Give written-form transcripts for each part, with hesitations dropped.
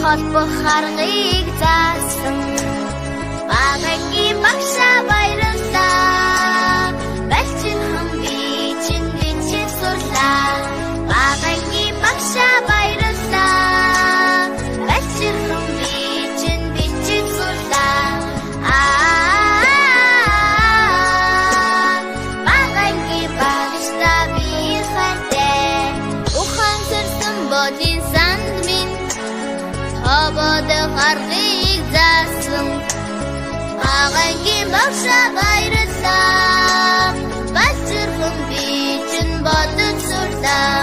холбох аргыг заасан багагийн багшаа баярлалаа балчин хам би чинь сурлаа багагийн багшаа баярлалаа балчин хам би чинь сурлаа багагийн багшаа би хайртай ухан сэрсэн бодин санд минь хободох аргыг заасан багагийн багшаа баярлалаа балчирхан би чинь бодож сурлаа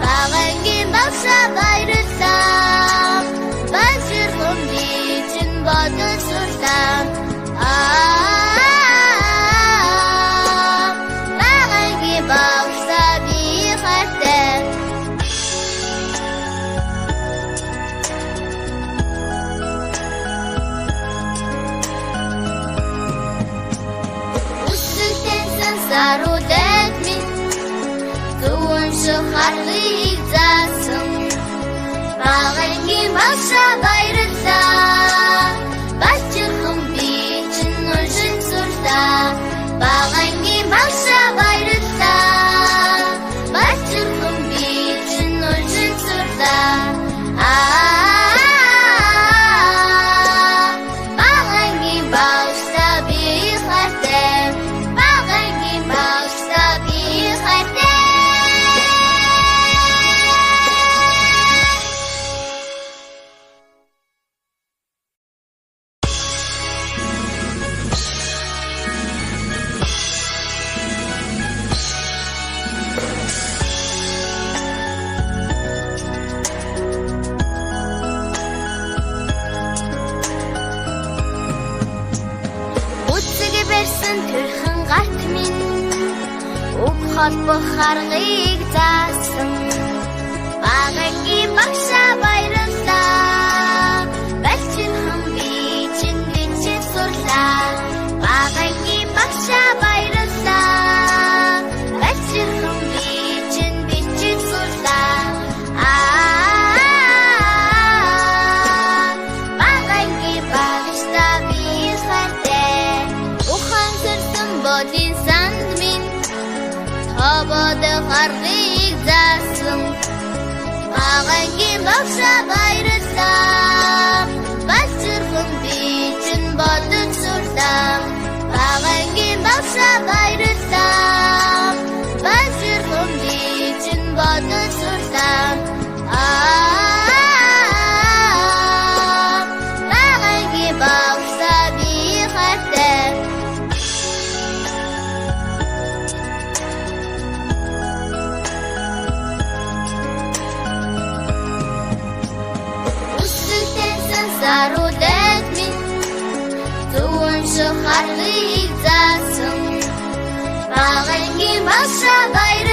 багагийн багшаа баярлалаа балчирхан би чинь бодож сурлаа багагийн багшаа би хайртай Сарудет минь зүүн шохарлыг заасан багагийн багшаа баярлалаа балчирхан би чинь уншин сурлаа багагийн багшаа баярлалаа балчирхан би чинь уншин сурлаа багагийн багшаа би хайртай Тэрхэн гарт минь уг холбох аргыг заасан багагийн багшаа баярлалаа балчин хам би чинь сурлаа багагийн багшаа баярлалаа балчин хам би чинь сурлаа багагийн багшаа би хайртай бодин санд минь хободох аргыг заасан багагийн багшаа баярлалаа балчирхан би чинь бодож сурлаа багагийн багшаа баярлалаа балчирхан би чинь бодож сурлаа багагийн багшаа би хайртай Сарудет минь зүүн шохарлыг заасан багагийн багшаа баярлалаа